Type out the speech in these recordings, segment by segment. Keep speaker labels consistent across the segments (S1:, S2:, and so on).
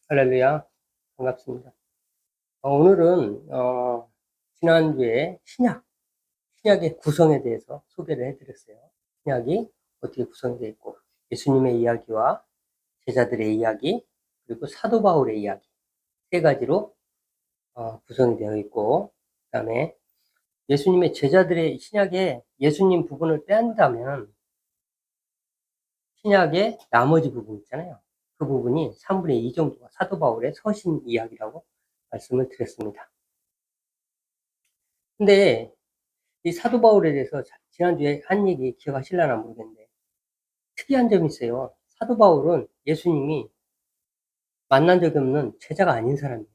S1: 할렐루야. 반갑습니다. 오늘은, 지난주에 신약의 구성에 대해서 소개를 해드렸어요. 신약이 어떻게 구성되어 있고, 예수님의 이야기와 제자들의 이야기, 그리고 사도 바울의 이야기, 세 가지로 구성이 되어 있고, 그 다음에 예수님의 제자들의 신약에 예수님 부분을 뺀다면, 신약의 나머지 부분 있잖아요. 그 부분이 3분의 2 정도가 사도 바울의 서신 이야기라고 말씀을 드렸습니다. 근데 이 사도 바울에 대해서 지난주에 한 얘기 기억하실려나 모르겠는데 특이한 점이 있어요. 사도 바울은 예수님이 만난 적이 없는 제자가 아닌 사람이에요.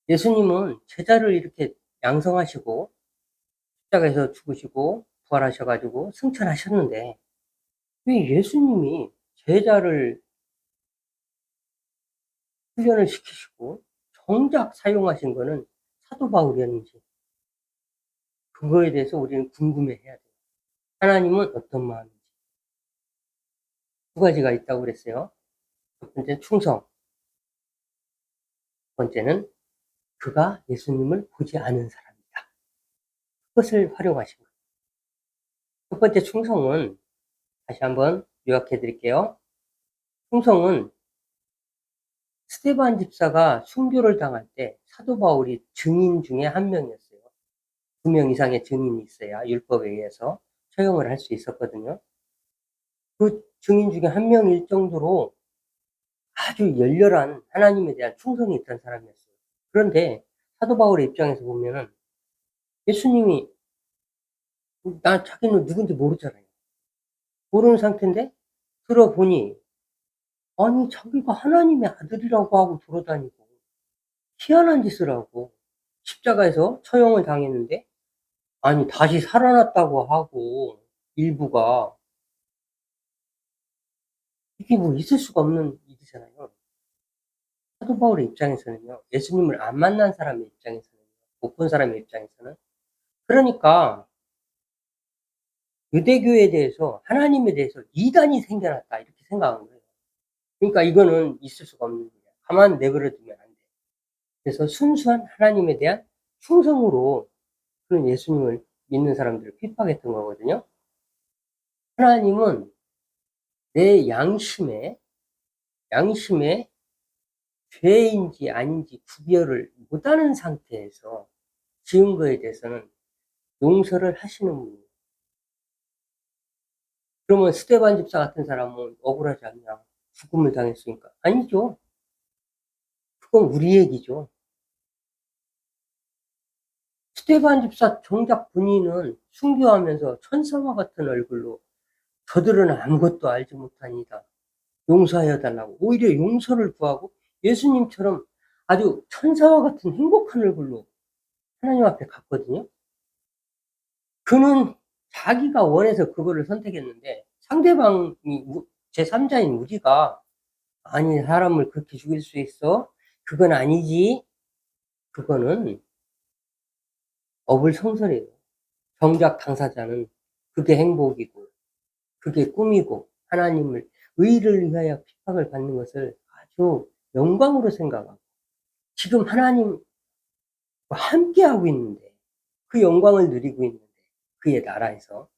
S1: 예수님은 제자를 이렇게 양성하시고 십자가에서 죽으시고 부활하셔 가지고 승천하셨는데 왜 예수님이 제자를 훈련을 시키시고 정작 사용하신 거는 사도 바울이었는지, 그거에 대해서 우리는 궁금해해야 돼요. 하나님은 어떤 마음인지. 두 가지가 있다고 그랬어요. 첫 번째 충성, 두 번째는 그가 예수님을 보지 않은 사람이다. 그것을 활용하신 거예요. 첫 번째 충성은 다시 한번 요약해 드릴게요. 충성은 스데반 집사가 순교를 당할 때 사도 바울이 증인 중에 한 명이었어요. 2명 이상의 증인이 있어야 율법에 의해서 처형을 할 수 있었거든요. 그 증인 중에 한 명일 정도로 아주 열렬한 하나님에 대한 충성이 있던 사람이었어요. 그런데 사도 바울의 입장에서 보면은 예수님이 자기는 누군지 모르잖아요. 모르는 상태인데 들어보니 아니 자기가 하나님의 아들이라고 하고 돌아다니고 희한한 짓을 하고 십자가에서 처형을 당했는데 아니 다시 살아났다고 하고 일부가 이게 뭐 있을 수가 없는 일이잖아요. 사도 바울의 입장에서는요. 예수님을 안 만난 사람의 입장에서는요. 못 본 사람의 입장에서는 그러니까 유대교에 대해서 하나님에 대해서 이단이 생겨났다 이렇게 생각한 거예요. 그러니까 이거는 있을 수가 없는 일이야. 가만 내버려 두면 안 돼. 그래서 순수한 하나님에 대한 충성으로 그런 예수님을 믿는 사람들을 핍박했던 거거든요. 하나님은 내 양심에 죄인지 아닌지 구별을 못하는 상태에서 지은 거에 대해서는 용서를 하시는 분이에요. 그러면 스데반 집사 같은 사람은 억울하지 않냐? 죽음을 당했으니까. 아니죠. 그건 우리 얘기죠. 스데반 집사 정작 본인은 순교하면서 천사와 같은 얼굴로 저들은 아무것도 알지 못하니이다. 용서하여 달라고 오히려 용서를 구하고 예수님처럼 아주 천사와 같은 행복한 얼굴로 하나님 앞에 갔거든요. 그는 자기가 원해서 그거를 선택했는데 상대방이 제3자인 우리가 "아니 사람을 그렇게 죽일 수 있어? 그건 아니지." 그거는 어불성설이에요. 정작 당사자는 그게 행복이고 그게 꿈이고 하나님을 의를 위하여 핍박을 받는 것을 아주 영광으로 생각하고 지금 하나님과 함께하고 있는데 그 영광을 누리고 있는데 그의 나라에서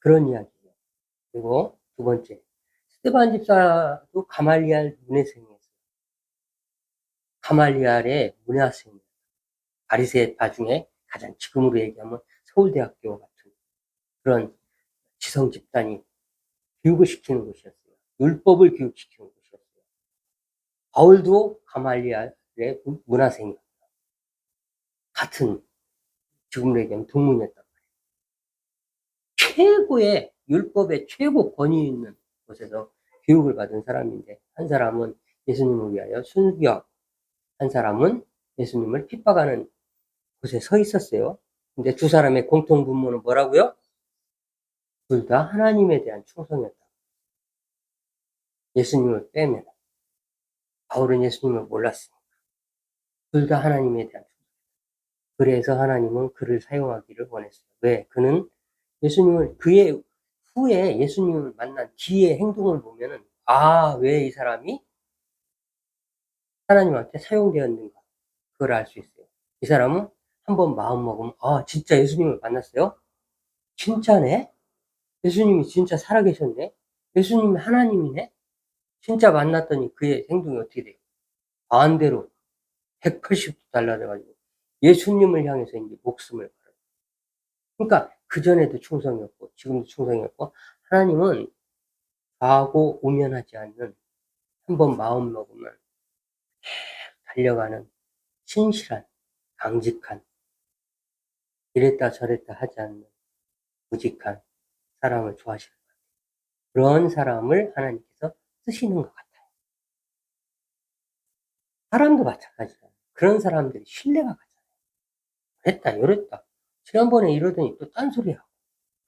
S1: 그런 이야기예요. 그리고 두 번째 스데반 집사도 가말리알 문외생이었어요. 가말리알의 문화생 바리새파 중에 가장 지금으로 얘기하면 서울대학교 같은 그런 지성 집단이 교육을 시키는 곳이었어요. 율법을 교육시키는 곳이었어요. 바울도 가말리알의 문화생이었어요. 같은 지금으로 얘기하면 동문이었단 말이에요. 최고의 율법의 최고 권위 있는 곳에서 교육을 받은 사람인데 한 사람은 예수님을 위하여 순교하고 한 사람은 예수님을 핍박하는 곳에 서 있었어요. 근데 두 사람의 공통 분모는 뭐라고요? 둘 다 하나님에 대한 충성이었다. 예수님을 빼면 바울은 예수님을 몰랐으니까. 둘 다 하나님에 대한 충성. 그래서 하나님은 그를 사용하기를 원했어요. 왜? 그는 예수님을 그의 후에 예수님을 만난 뒤의 행동을 보면은 왜 이 사람이 하나님한테 사용되었는가, 그걸 알 수 있어요. 이 사람은 한번 마음 먹으면 '아 진짜 예수님을 만났어요? 진짜네? 예수님이 진짜 살아계셨네? 예수님이 하나님이네?' 진짜 만났더니 그의 행동이 어떻게 돼요? 반대로 180도 달라져 가지고 예수님을 향해서 인제 목숨을 걸어요. 그러니까 그전에도 충성이었고 지금도 충성이었고, 하나님은 과거 오면하지 않는, 한번 마음 먹으면 달려가는 신실한, 강직한, 이랬다 저랬다 하지 않는 무직한 사람을 좋아하시는 거예요. 그런 사람을 하나님께서 쓰시는 것 같아요. 사람도 마찬가지예요. 그런 사람들이 신뢰가 가잖아요. 그랬다 요랬다. 지난번에 이러더니 또 딴소리하고,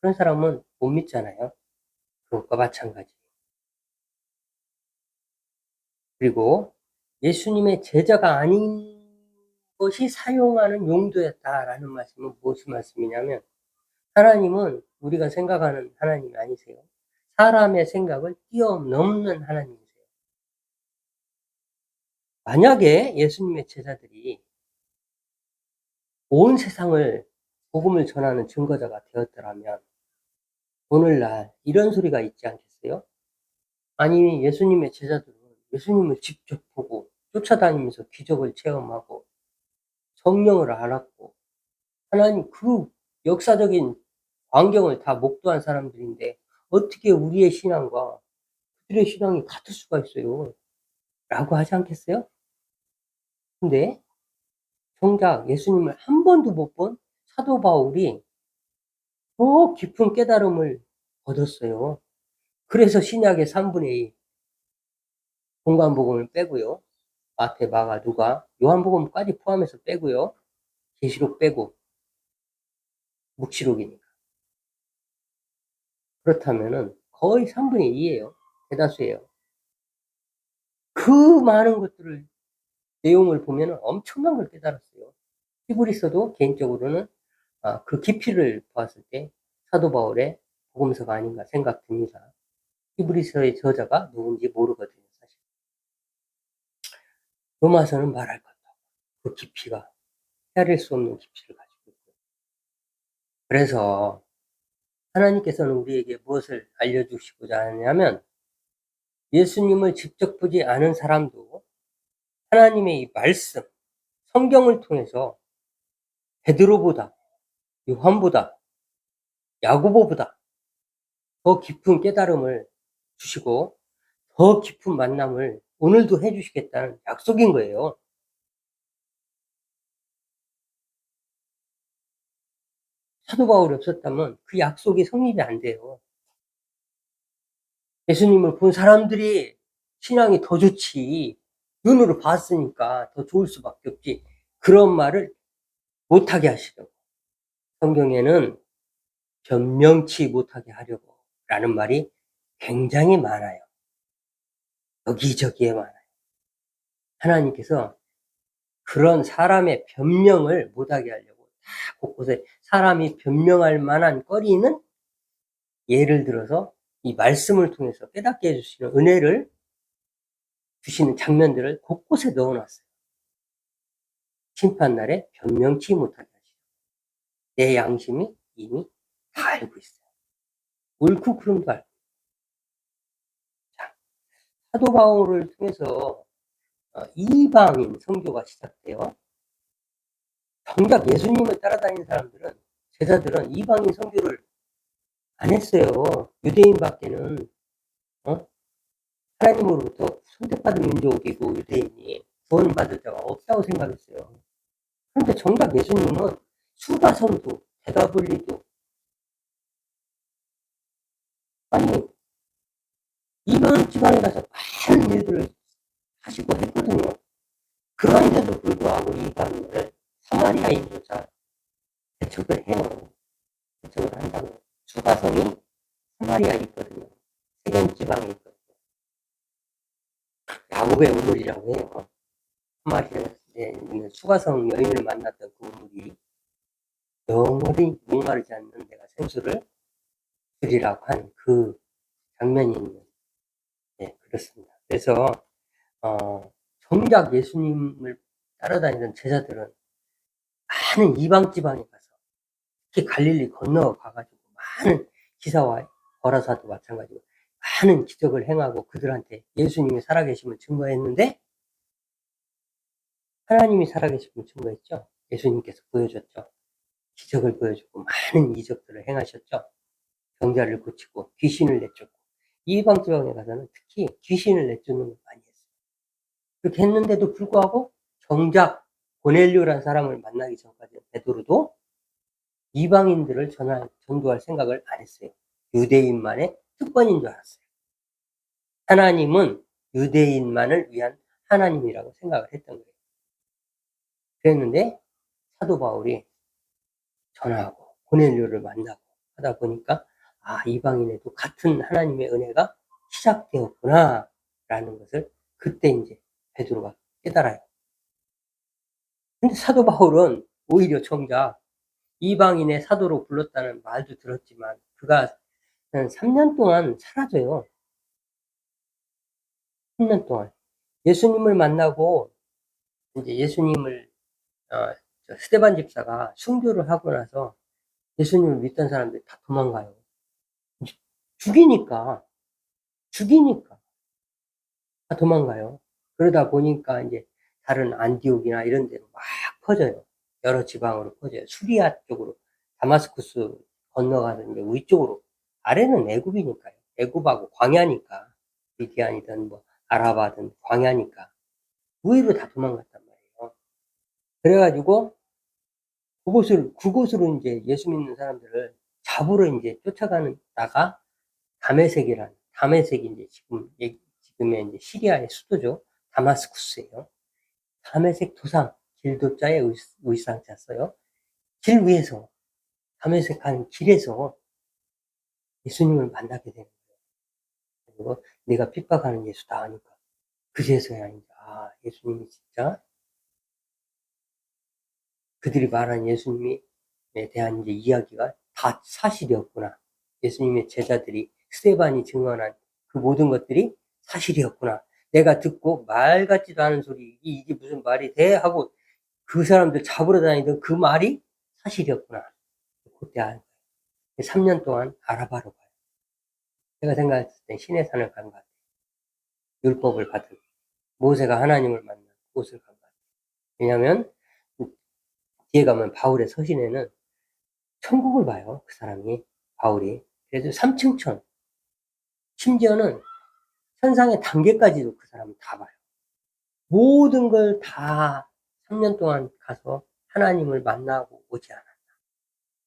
S1: 그런 사람은 못 믿잖아요. 그것과 마찬가지예요. 그리고 예수님의 제자가 아닌 것이 사용하는 용도였다라는 말씀은 무슨 말씀이냐면, 하나님은 우리가 생각하는 하나님이 아니세요. 사람의 생각을 뛰어넘는 하나님이세요. 만약에 예수님의 제자들이 온 세상을 복음을 전하는 증거자가 되었더라면 오늘날 이런 소리가 있지 않겠어요? 아니 예수님의 제자들은 예수님을 직접 보고 쫓아다니면서 기적을 체험하고 성령을 알았고 하나님 그 역사적인 광경을 다 목도한 사람들인데 어떻게 우리의 신앙과 그들의 신앙이 같을 수가 있어요? 라고 하지 않겠어요? 근데 정작 예수님을 한 번도 못 본 사도 바울이 더 깊은 깨달음을 얻었어요. 그래서 신약의 3분의 2 공관복음을 빼고요. 마태, 마가, 누가, 요한복음까지 포함해서 빼고요. 계시록 빼고 묵시록이니까. 그렇다면은 거의 3분의 2 예요. 대다수예요. 그 많은 것들을 내용을 보면은 엄청난 걸 깨달았어요. 히브리서도 개인적으로는 그 깊이를 보았을 때 사도 바울의 복음서가 아닌가 생각됩니다. 히브리서의 저자가 누군지 모르거든요, 사실. 로마서는 말할 것도 없고 그 깊이가 헤아릴 수 없는 깊이를 가지고 있고요. 그래서 하나님께서는 우리에게 무엇을 알려주시고자 하냐면, 예수님을 직접 보지 않은 사람도 하나님의 이 말씀, 성경을 통해서 베드로보다, 요한보다, 야고보보다 더 깊은 깨달음을 주시고 더 깊은 만남을 오늘도 해 주시겠다는 약속인 거예요. 사도 바울이 없었다면 그 약속이 성립이 안 돼요. 예수님을 본 사람들이 신앙이 더 좋지, 눈으로 봤으니까 더 좋을 수밖에 없지, 그런 말을 못하게 하시려고. 성경에는 변명치 못하게 하려고 라는 말이 굉장히 많아요. 여기저기에 많아요. 하나님께서 그런 사람의 변명을 못하게 하려고 다 곳곳에 사람이 변명할 만한 거리는, 예를 들어서 이 말씀을 통해서 깨닫게 해 주시는 은혜를 주시는 장면들을 곳곳에 넣어 놨어요. 심판날에 변명치 못하게 하시고 내 양심이 이미 다 알고 있어요. 옳고 그름도 알고. 자, 사도 바울을 통해서 이방인 선교가 시작돼요. 정작 예수님을 따라다니는 사람들은, 제자들은 이방인 선교를 안 했어요. 유대인밖에는 어? 하나님으로부터 선택받은 민족이고 유대인이 구원받을 자가 없다고 생각했어요. 그런데 정작 예수님은 수가성도 대가볼리도, 아니 이방 지방에 가서 많은 일들을 하시고 했거든요. 그런데도 불구하고 이방인을 사마리아인조차 대척을 해요. 대척을 한다고. 수가성이 사마리아에 있거든요. 세겜 지방에 있거든요. 야곱의 우물이라고 해요. 사마리아에 있는 수가성 여인을 만났던 그 우물이 영원히 목마르지 않는 내가 생수를 주리라고 하는 그 장면이 있는, 예, 그렇습니다. 그래서 어 정작 예수님을 따라다니던 제자들은 많은 이방 지방에 가서, 특히 갈릴리 건너가 가지고 많은 기사와 거라사도 마찬가지고 많은 기적을 행하고 그들한테 예수님이 살아계심을 증거했는데, 하나님이 살아계심을 증거했죠. 예수님께서 보여줬죠. 기적을 보여주고 많은 이적들을 행하셨죠. 병자를 고치고 귀신을 내쫓고, 이방 지방에 가서는 특히 귀신을 내쫓는 걸 많이 했어요. 그렇게 했는데도 불구하고 정작 고넬료라는 사람을 만나기 전까지 베드로도 이방인들을 전도할 생각을 안 했어요. 유대인만의 특권인 줄 알았어요. 하나님은 유대인만을 위한 하나님이라고 생각을 했던 거예요. 그랬는데 사도 바울이 전하고 고넬료를 만나고 하다 보니까 이방인에도 같은 하나님의 은혜가 시작되었구나 라는 것을 그때 이제 베드로가 깨달아요. 근데 사도 바울은 오히려 정작 이방인의 사도로 불렀다는 말도 들었지만 그가 한 3년 동안 사라져요. 3년 동안. 예수님을 만나고 이제 예수님을 스데반 집사가 순교를 하고 나서 예수님을 믿던 사람들이 다 도망가요. 죽이니까 다 도망가요. 그러다 보니까 이제 다른 안디옥이나 이런 데로 막 퍼져요. 여러 지방으로 퍼져요. 수리아 쪽으로, 다마스쿠스 건너가는 이제 위쪽으로. 아래는 애굽이니까요. 애굽하고 광야니까. 미디안이든 뭐 아라바든 광야니까. 위로 다 도망갔단 말이에요. 그래가지고 그곳으로 이제 예수 믿는 사람들을 잡으러 이제 쫓아가다가 다메섹이 이제 지금의 이제 시리아의 수도죠. 다마스쿠스예요. 다메섹 도상, 길도자의 의상자 써요. 길 위에서, 다메섹 가는 길에서 예수님을 만나게 되는 거예요. 그리고 내가 핍박하는 예수다 하니까 그제서야 이제 예수님이 진짜 그들이 말한 예수님에 대한 이제 이야기가 다 사실이었구나. 예수님의 제자들이 스데반이 증언한 그 모든 것들이 사실이었구나. 내가 듣고 말 같지도 않은 소리, 이게 무슨 말이 돼? 하고 그 사람들 잡으러 다니던 그 말이 사실이었구나. 그때 알 거예요. 3년 동안 알아봐러 가요. 제가 생각했을 때 신의 산을 간 것 같아요. 율법을 받은 모세가 하나님을 만난 곳을 간 것 같아요. 왜냐하면 뒤에 가면 바울의 서신에는 천국을 봐요. 그 사람이, 바울이. 그래서 3층천, 심지어는 천상의 단계까지도 그 사람은 다 봐요. 모든 걸 다 3년 동안 가서 하나님을 만나고 오지 않았다.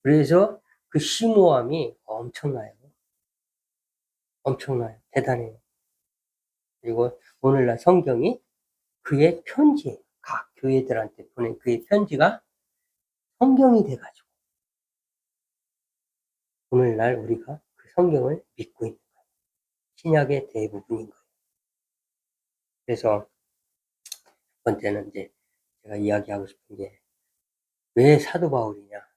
S1: 그래서 그 심오함이 엄청나요. 엄청나요. 대단해요. 그리고 오늘날 성경이 그의 편지예요. 각 교회들한테 보낸 그의 편지가 성경이 돼가지고 오늘날 우리가 그 성경을 믿고 있는 거예요. 신약의 대부분인 거예요. 그래서 첫 번째는 이제 제가 이야기하고 싶은 게 왜 사도 바울이냐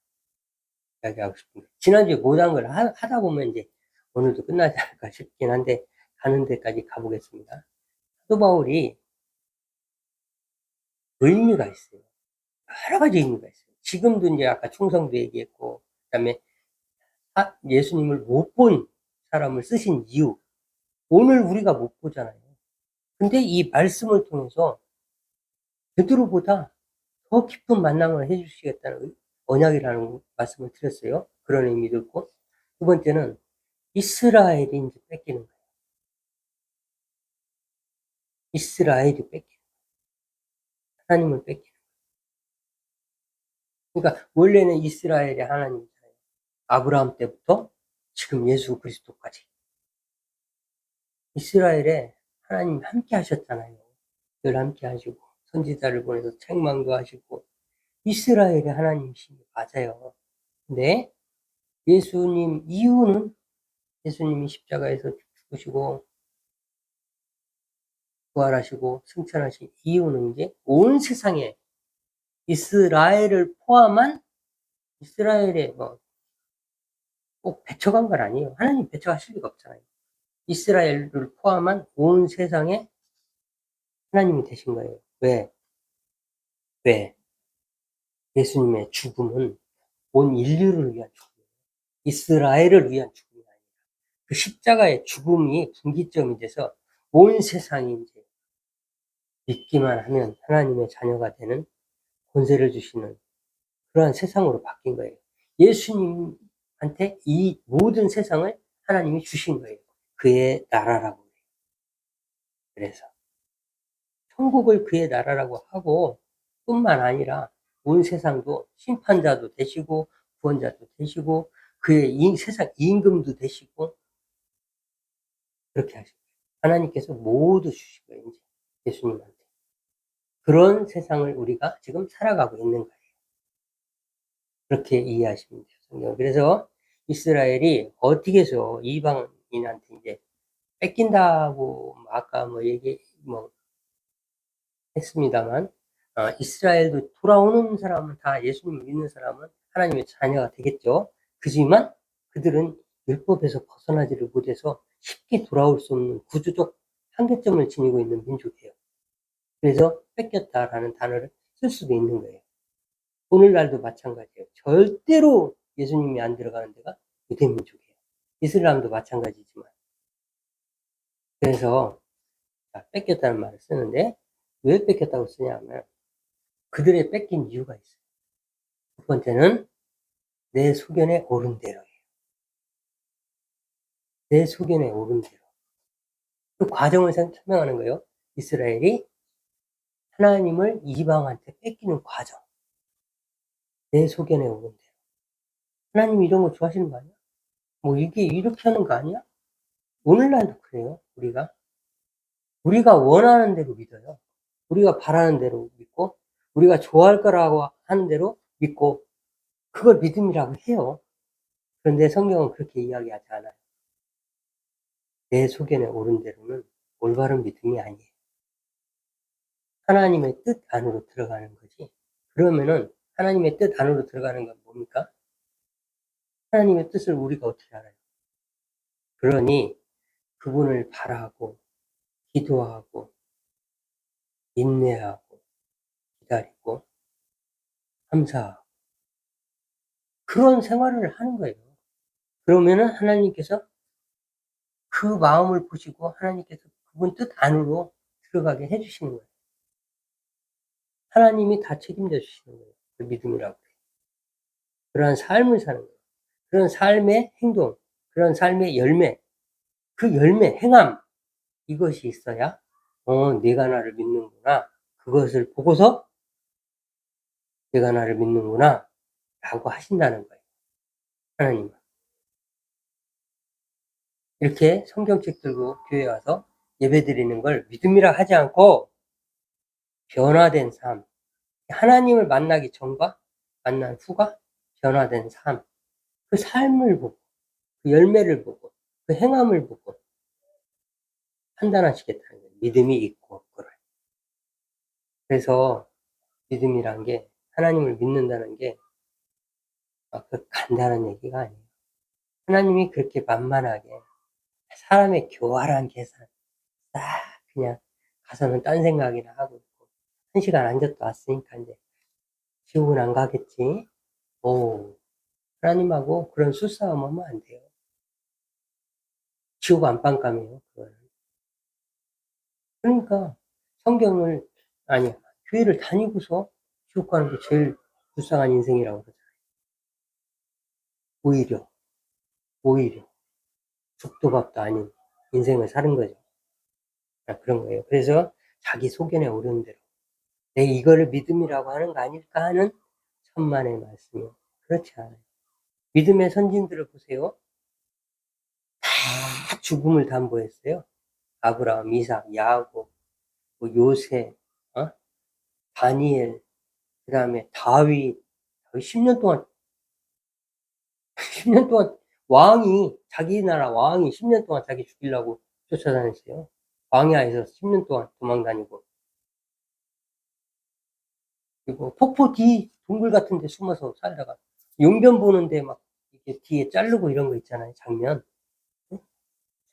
S1: 이야기하고 싶은 거예요. 지난주에 못한 걸 하다 보면 이제 오늘도 끝나지 않을까 싶긴 한데 가는 데까지 가보겠습니다. 사도 바울이 의미가 있어요. 여러 가지 의미가 있어요. 지금도 이제 아까 충성도 얘기했고, 그 다음에 예수님을 못 본 사람을 쓰신 이유. 오늘 우리가 못 보잖아요. 근데 이 말씀을 통해서 베드로보다 더 깊은 만남을 해주시겠다는 언약이라는 말씀을 드렸어요. 그런 의미도 있고. 두 번째는 이스라엘이 이제 뺏기는 거예요. 이스라엘이 뺏기는 거예요. 하나님을 뺏기는 거예요. 그러니까 원래는 이스라엘의 하나님이잖아요. 아브라함 때부터 지금 예수 그리스도까지. 이스라엘에 하나님 함께 하셨잖아요. 늘 함께 하시고 선지자를 보내서 책망도 하시고 이스라엘의 하나님이신 게 맞아요. 근데 예수님 이유는 예수님이 십자가에서 죽으시고 부활하시고 승천하신 이유는 이제 온 세상에 이스라엘을 포함한 이스라엘에 꼭 배척한 건 아니에요. 하나님 배척하실 리가 없잖아요. 이스라엘을 포함한 온 세상에 하나님이 되신 거예요. 왜? 왜? 예수님의 죽음은 온 인류를 위한 죽음이에요. 이스라엘을 위한 죽음이 아니에요. 그 십자가의 죽음이 분기점이 돼서 온 세상이 이제 믿기만 하면 하나님의 자녀가 되는 권세를 주시는 그러한 세상으로 바뀐 거예요. 예수님한테 이 모든 세상을 하나님이 주신 거예요. 그의 나라라고. 그래서 천국을 그의 나라라고 하고 뿐만 아니라 온 세상도 심판자도 되시고 구원자도 되시고 그의 세상 임금도 되시고 그렇게 하시고 하나님께서 모두 주신 거예요. 이제 예수님한테. 그런 세상을 우리가 지금 살아가고 있는 거예요. 그렇게 이해하시면 돼요. 성경. 그래서 이스라엘이 어떻게 해서 이방인한테 이제 뺏긴다고 아까 했습니다만, 이스라엘도 돌아오는 사람은 다 예수님 믿는 사람은 하나님의 자녀가 되겠죠. 그지만 그들은 율법에서 벗어나지를 못해서 쉽게 돌아올 수 없는 구조적 한계점을 지니고 있는 민족이에요. 그래서 뺏겼다라는 단어를 쓸 수도 있는 거예요. 오늘날도 마찬가지예요. 절대로 예수님이 안 들어가는 데가 유대 민족이에요. 이슬람도 마찬가지지만. 그래서 뺏겼다는 말을 쓰는데 왜 뺏겼다고 쓰냐면 그들의 뺏긴 이유가 있어요. 첫 번째는 내 소견에 옳은 대로예요. 내 소견에 옳은 대로. 그 과정을 설명하는 거예요. 이스라엘이 하나님을 이방한테 뺏기는 과정. 내 소견에 옳은 대로. 하나님이 이런 거 좋아하시는 거 아니야? 뭐 이게 이렇게 하는 거 아니야? 오늘날도 그래요. 우리가 원하는 대로 믿어요. 우리가 바라는 대로 믿고 우리가 좋아할 거라고 하는 대로 믿고 그걸 믿음이라고 해요. 그런데 성경은 그렇게 이야기하지 않아요. 내 소견에 옳은 대로는 올바른 믿음이 아니에요. 하나님의 뜻 안으로 들어가는 거지. 그러면은 하나님의 뜻 안으로 들어가는 건 뭡니까? 하나님의 뜻을 우리가 어떻게 알아요? 그러니 그분을 바라고 기도하고 인내하고 기다리고 감사하고 그런 생활을 하는 거예요. 그러면은 하나님께서 그 마음을 보시고 하나님께서 그분 뜻 안으로 들어가게 해 주시는 거예요. 하나님이 다 책임져 주시는 거예요. 그 믿음이라고. 그러한 삶을 사는 거예요. 그런 삶의 행동, 그런 삶의 열매, 그 열매, 행함 이것이 있어야 내가 나를 믿는구나. 그것을 보고서 '내가 나를 믿는구나.' 라고 하신다는 거예요, 하나님은. 이렇게 성경책 들고 교회 와서 예배드리는 걸 믿음이라 하지 않고 변화된 삶, 하나님을 만나기 전과 만난 후가 변화된 삶, 그 삶을 보고 그 열매를 보고 그 행함을 보고 판단하시겠다는 거예요, 믿음이 있고 없고를. 그래서 믿음이란 게 하나님을 믿는다는 게 그 간단한 얘기가 아니에요. 하나님이 그렇게 만만하게 사람의 교활한 계산 딱 그냥 가서는 딴 생각이나 하고 있고 1시간 앉았다 왔으니까 인제 지옥은 안 가겠지. 하나님하고 그런 수싸움 하면 안 돼요. 지옥 안방감이에요 그거는. 그러니까 성경을 아니 교회를 다니고서 지옥 가는 게 제일 불쌍한 인생이라고 그러잖아요. 오히려, 오히려 죽도 밥도 아닌 인생을 사는 거죠. 그런 거예요. 그래서 자기 소견에 오른 대로 '내 이거를 믿음이라고 하는 거 아닐까?' 하는 천만의 말씀이요. 그렇지 않아요. 믿음의 선진들을 보세요. 다 죽음을 담보했어요. 아브라함, 이삭, 야곱, 뭐 요셉, 다니엘, 그다음에 다윗. 10년 동안 10년 동안 자기 나라 왕이 10년 동안 자기 죽이려고 쫓아다녔어요. 광야에서 10년 동안 도망 다니고. 그리고 폭포 뒤 동굴 같은 데 숨어서 살다가 용변 보는데 막 이렇게 뒤에 자르고 이런 거 있잖아요, 장면. 응?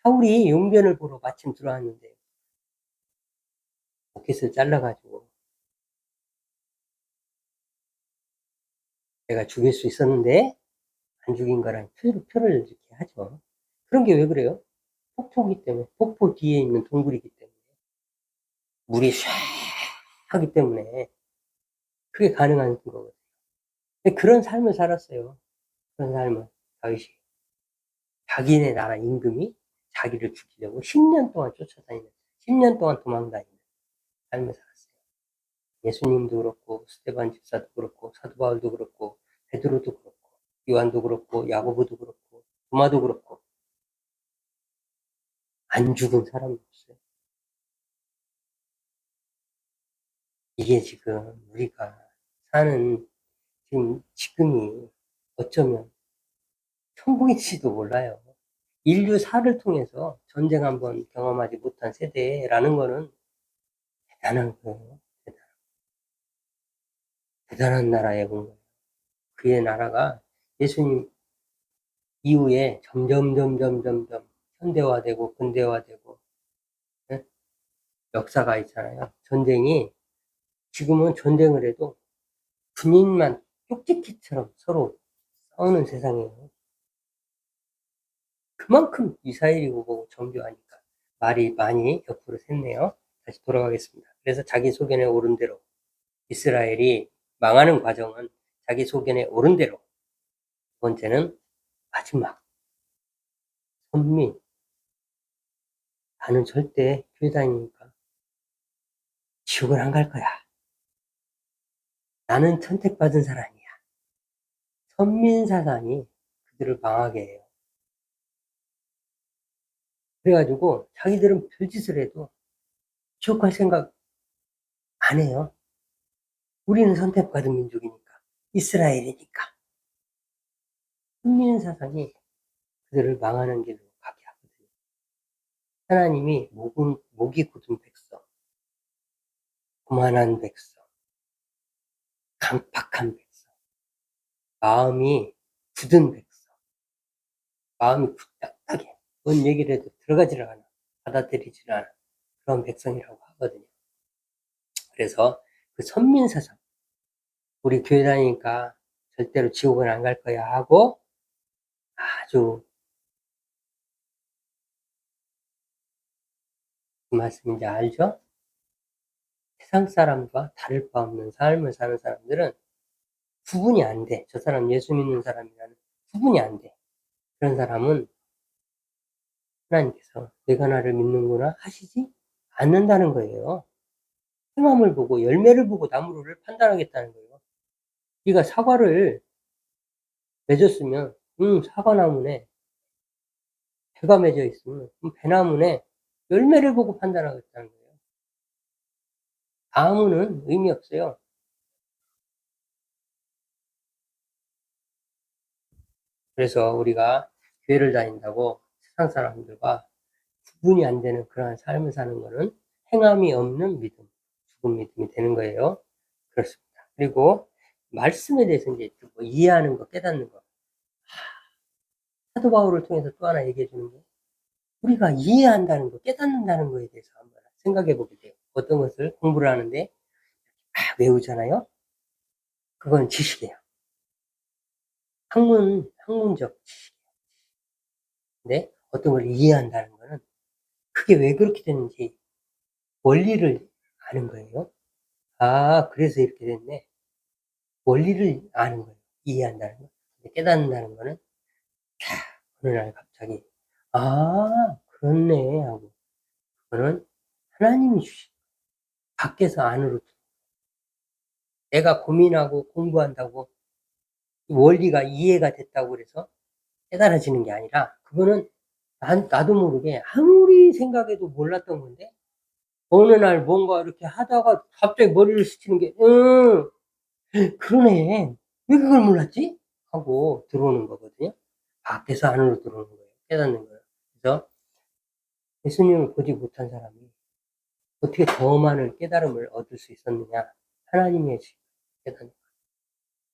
S1: 사울이 용변을 보러 마침 들어왔는데 로켓을 잘라 가지고 내가 죽일 수 있었는데 안 죽인 거랑 표를 이렇게 하죠. 그런 게 왜 그래요? 폭포기 때문에. 폭포 뒤에 있는 동굴이기 때문에. 물이 샥 하기 때문에 그게 가능한 거거든요. 근데 그런 삶을 살았어요. 그런 삶을 다윗이. 자기네 나라 임금이 자기를 죽이려고 10년 동안 쫓아다니는, 10년 동안 도망다니는 삶을 살았어요. 예수님도 그렇고 스데반 집사도 그렇고 사도 바울도 그렇고 베드로도 그렇고 요한도 그렇고 야고보도 그렇고 도마도 그렇고 안 죽은 사람이 없어요. 이게 지금 우리가 사는 지금이 어쩌면 천국일지도 몰라요. 인류사를 통해서 전쟁 한번 경험하지 못한 세대라는 거는 대단한 거예요. 대단한 나라에 온 거예요. 그의 나라가 예수님 이후에 점점 현대화되고 근대화되고, 예? 역사가 있잖아요. 전쟁이 지금은 전쟁을 해도 군인만 쪽집기처럼 서로 싸우는 세상이에요. 그만큼 미사일이고 뭐고 정교하니까. 말이 많이 옆으로 샜네요. 다시 돌아가겠습니다. 그래서 자기 소견에 오른 대로 이스라엘이 망하는 과정은 자기 소견에 오른 대로. 두 번째는 마지막 선민. 나는 절대 교회 다니니까 지옥을 안 갈 거야. 나는 선택받은 사람이야. 선민사상이 그들을 망하게 해요. 그래가지고 자기들은 별짓을 해도 지옥 갈 생각 안 해요. 우리는 선택받은 민족이니까. 이스라엘이니까. 선민사상이 그들을 망하는 길로 가게 하거든요. 하나님이 목이 굳은 백성, 고만한 백성, 강팍한 백성, 마음이 굳은 백성, 마음이 딱딱해. 뭔 얘기를 해도 들어가지를 않아. 받아들이지를 않아. 그런 백성이라고 하거든요. 그래서 그 선민사상, 우리 교회 다니니까 절대로 지옥은 안 갈 거야 하고 아주, 그 말씀인지 알죠? 세상 사람과 다를 바 없는 삶을 사는 사람들은 구분이 안 돼. 저 사람 예수 믿는 사람이라는 구분이 안 돼. 그런 사람은 하나님께서 내가 나를 믿는구나 하시지 않는다는 거예요. 행함을 보고 열매를 보고 나무를 판단하겠다는 거예요. 네가 사과를 맺었으면 사과나무네. 배가 맺어 있으면 배나무네. 열매를 보고 판단하겠다는 거예요. 나무는 의미 없어요. 그래서 우리가 교회를 다닌다고 세상 사람들과 구분이 안 되는 그러한 삶을 사는 거는 행함이 없는 믿음, 죽은 믿음이 되는 거예요. 그렇습니다. 그리고 말씀에 대해서 이제 뭐 이해하는 거, 깨닫는 거. 사도 바울을 통해서 또 하나 얘기해 주는 게, 우리가 이해한다는 거, 깨닫는다는 거에 대해서 한번 생각해 보게 돼요. 어떤 것을 공부를 하는데 외우잖아요. 그건 지식이에요. 학문적 지식이에요. 근데 어떤 걸 이해한다는 거는 그게 왜 그렇게 됐는지 원리를 아는 거예요. 아, 그래서 이렇게 됐네. 원리를 아는 거예요. 이해한다는 거. 근데 깨닫는다는 거는 어느 날 갑자기 '아, 그렇네.' 하고, 그거는 하나님이 주신, 밖에서 안으로, 내가 고민하고 공부한다고 원리가 이해가 됐다고 그래서 깨달아지는 게 아니라, 그거는 나도 모르게 아무리 생각해도 몰랐던 건데 어느 날 뭔가 이렇게 하다가 갑자기 머리를 스치는 게 '그러네. 왜 그걸 몰랐지?' 하고 들어오는 거거든요. 밖에서 안으로 들어오는 거예요. 깨닫는 거예요. 그래서 예수님을 보지 못한 사람이 어떻게 더 많은 깨달음을 얻을 수 있었느냐. 하나님의 깨닫는 거예요.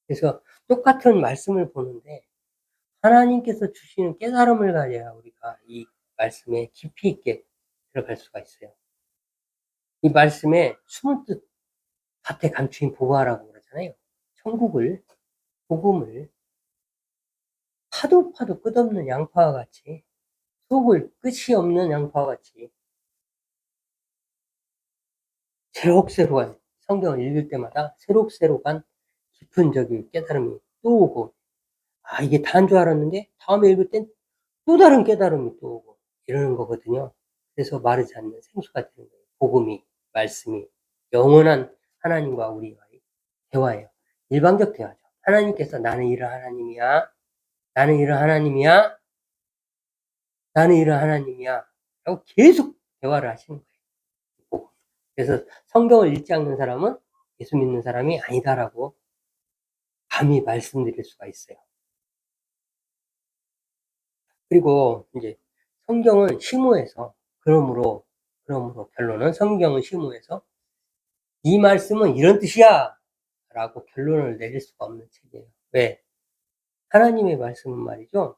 S1: 그래서 똑같은 말씀을 보는데 하나님께서 주시는 깨달음을 가져야 우리가 이 말씀에 깊이 있게 들어갈 수가 있어요. 이 말씀에 숨은 뜻 밭에 감추인 보화라고 그러잖아요. 천국을, 복음을 파도 파도 끝없는 양파와 같이, 속을 끝이 없는 양파와 같이 새록새록한, 성경을 읽을 때마다 새록새록한 깊은 깨달음이 또 오고, 이게 다인 줄 알았는데 다음에 읽을 땐 또 다른 깨달음이 또 오고 이러는 거거든요. 그래서 마르지 않는 생수가 되는 거예요. 복음이, 말씀이 영원한 하나님과 우리와의 대화예요. 일방적 대화죠. 하나님께서 나는 이런 하나님이야. 나는 이런 하나님이야. 나는 이런 하나님이야. 라고 계속 대화를 하시는 거예요. 그래서 성경을 읽지 않는 사람은 예수 믿는 사람이 아니다라고 감히 말씀드릴 수가 있어요. 그리고 이제 성경은 심오해서, 그러므로 결론은 성경은 심오해서 이 말씀은 이런 뜻이야 라고 결론을 내릴 수가 없는 책이에요. 왜? 하나님의 말씀은 말이죠,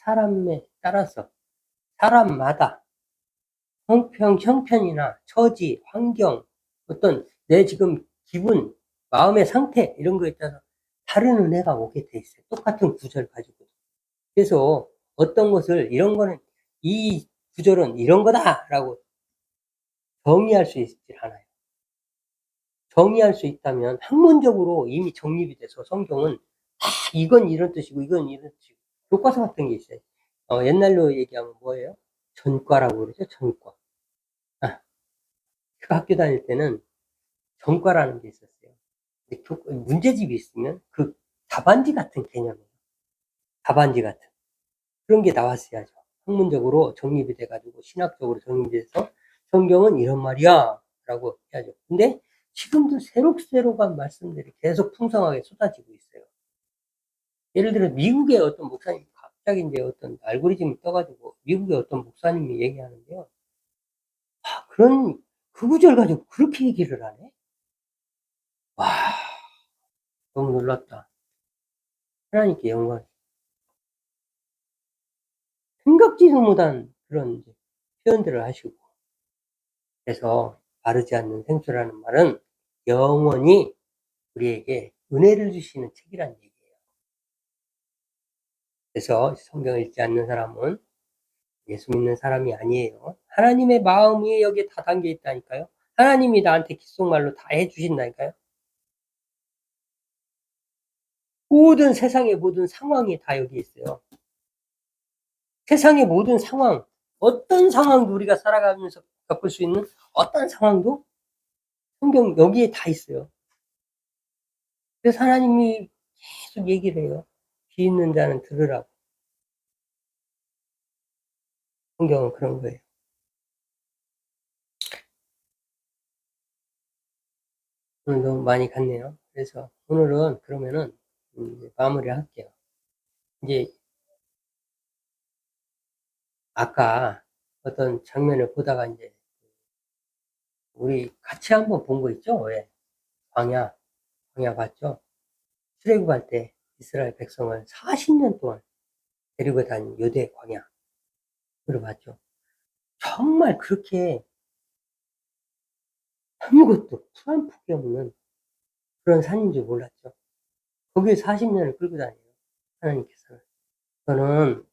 S1: 사람에 따라서, 사람마다 형편이나 처지, 환경, 어떤 내 지금 기분, 마음의 상태 이런 거에 따라서 다른 은혜가 오게 돼 있어요. 똑같은 구절 가지고. 그래서 어떤 것을, 이런 거는, 이 구절은 이런 거다라고 정의할 수 있질 않아요. 정의할 수 있다면 학문적으로 이미 정립이 돼서 성경은 이건 이런 뜻이고 이건 이런 뜻이고, 교과서 같은 게 있어요. 옛날로 얘기하면 뭐예요? 전과라고 그러죠. 전과. 제가 학교 다닐 때는 전과라는 게 있었어요. 문제집이 있으면 그 답안지 같은 개념이에요. 답안지 같은 그런 게 나왔어야죠. 학문적으로 정립이 돼가지고 신학적으로 정립이 돼서 성경은 이런 말이야 라고 해야죠. 근데 지금도 새록새록한 말씀들이 계속 풍성하게 쏟아지고 있어요. 예를 들어 미국의 어떤 목사님이 갑자기 이제 어떤 알고리즘이 떠가지고 미국의 어떤 목사님이 얘기하는데요. 그런 그 구절 가지고 그렇게 얘기를 하네? 와, 너무 놀랐다. 하나님께 영광. 생각지도 못한 그런 이제 표현들을 하시고. 그래서 바르지 않는 생수라는 말은 영원히 우리에게 은혜를 주시는 책이라는 얘기예요. 그래서 성경을 읽지 않는 사람은 예수 믿는 사람이 아니에요. 하나님의 마음이 여기에 다 담겨 있다니까요. 하나님이 나한테 귓속말로 다 해주신다니까요. 모든 세상의 모든 상황이 다 여기 있어요. 세상의 모든 상황, 어떤 상황도 우리가 살아가면서 겪을 수 있는 어떤 상황도 성경 여기에 다 있어요. 그래서 하나님이 계속 얘기를 해요. 귀 있는 자는 들으라고. 성경은 그런 거예요. 오늘 너무 많이 갔네요. 그래서 오늘은 그러면은 마무리 할게요. 이제 아까 어떤 장면을 보다가 이제 우리 같이 한번 본 거 있죠? 왜? 광야 봤죠? 출애굽할 때 이스라엘 백성을 40년 동안 데리고 다닌 요대 광야. 그걸 봤죠? 정말 그렇게 아무것도 풀 한 푼이 없는 그런 산인 줄 몰랐죠. 거기에 40년을 끌고 다녀요, 하나님께서는. 저는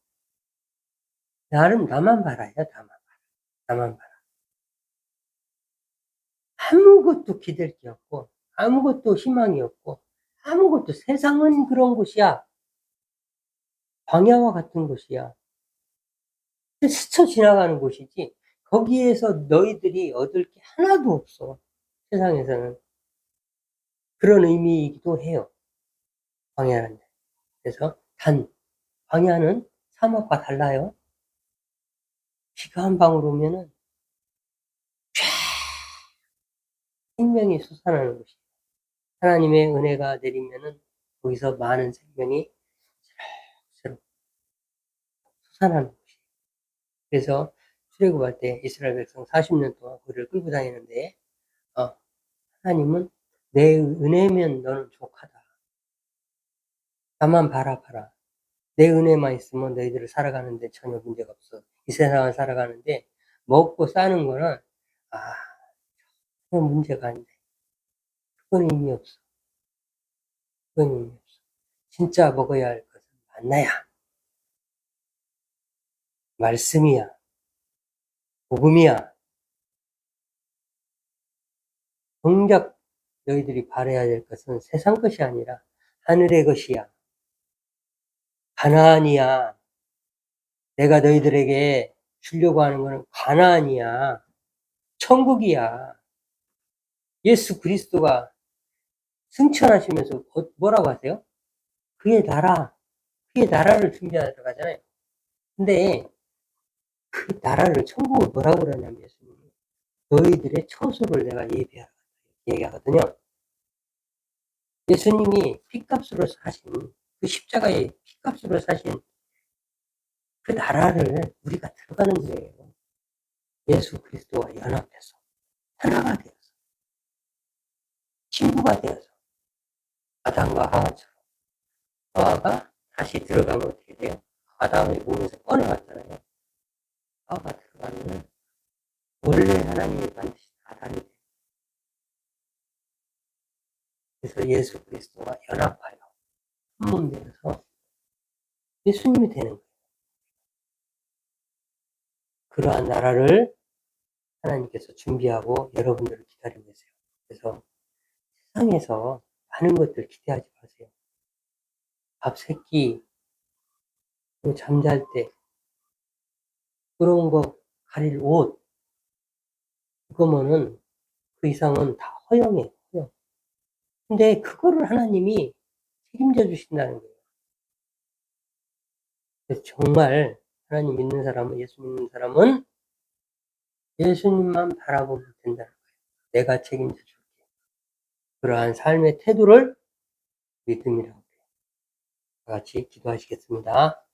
S1: 나만 봐라요, 나만 봐라. 아무것도 기댈 게 없고, 아무것도 희망이 없고, 아무것도, 세상은 그런 곳이야. 광야와 같은 곳이야. 스쳐 지나가는 곳이지, 거기에서 너희들이 얻을 게 하나도 없어. 세상에서는. 그런 의미이기도 해요, 광야는. 그래서 광야는 사막과 달라요. 비가 한 방울 오면은 생명이 솟아나는 곳이에요. 하나님의 은혜가 내리면은 거기서 많은 생명이 새록새록 솟아나는 곳이에요. 그래서 출애굽할 때 이스라엘 백성 40년 동안 그를 끌고 다니는데, 하나님은 내 은혜면 너는 족하다. 나만 바라봐라. 내 은혜만 있으면 너희들을 살아가는데 전혀 문제가 없어. 이 세상을 살아가는데 먹고 싸는 거는 그건 문제가 아닌데 그건 의미 없어. 그건 의미 없어. 진짜 먹어야 할 것은 만나야 말씀이야, 복음이야. 정작 너희들이 바라야 될 것은 세상 것이 아니라 하늘의 것이야. 가나안이야. 내가 너희들에게 주려고 하는 것은 가나안이야. 천국이야. 예수 그리스도가 승천하시면서 뭐라고 하세요? 그의 나라를 준비하러 가잖아요. 근데 그 나라를, 천국을 뭐라고 그러냐면 예수님이 너희들의 처소를 내가 예비하라 얘기하거든요. 예수님이 피값으로 사신, 그 십자가의 피값으로 사신 그 나라를 우리가 들어가는 거예요. 예수 그리스도와 연합해서 하나가 되어서 친구가 되어서 아담과 하와처럼. 하와가 다시 들어가면 어떻게 돼요? 아담의 몸에서 꺼내왔잖아요. 하와가 들어가면 원래 하나님이 반드시 아담이 돼요. 그래서 예수 그리스도와 연합하여 한 몸 되어서 예수님이 되는 거예요. 그러한 나라를 하나님께서 준비하고 여러분들을 기다리고 계세요. 그래서 세상에서 많은 것들 기대하지 마세요. 밥 세 끼, 또 잠잘 때, 그런 거 가릴 옷, 그거면은 그 이상은 다 허영이에요, 허영. 근데 그거를 하나님이 책임져 주신다는 거예요. 그래서 정말 하나님 믿는 사람은, 예수 믿는 사람은 예수님만 바라보면 된다는 거예요. 내가 책임져 줄게. 그러한 삶의 태도를 믿음이라고 해요. 다 같이 기도하시겠습니다.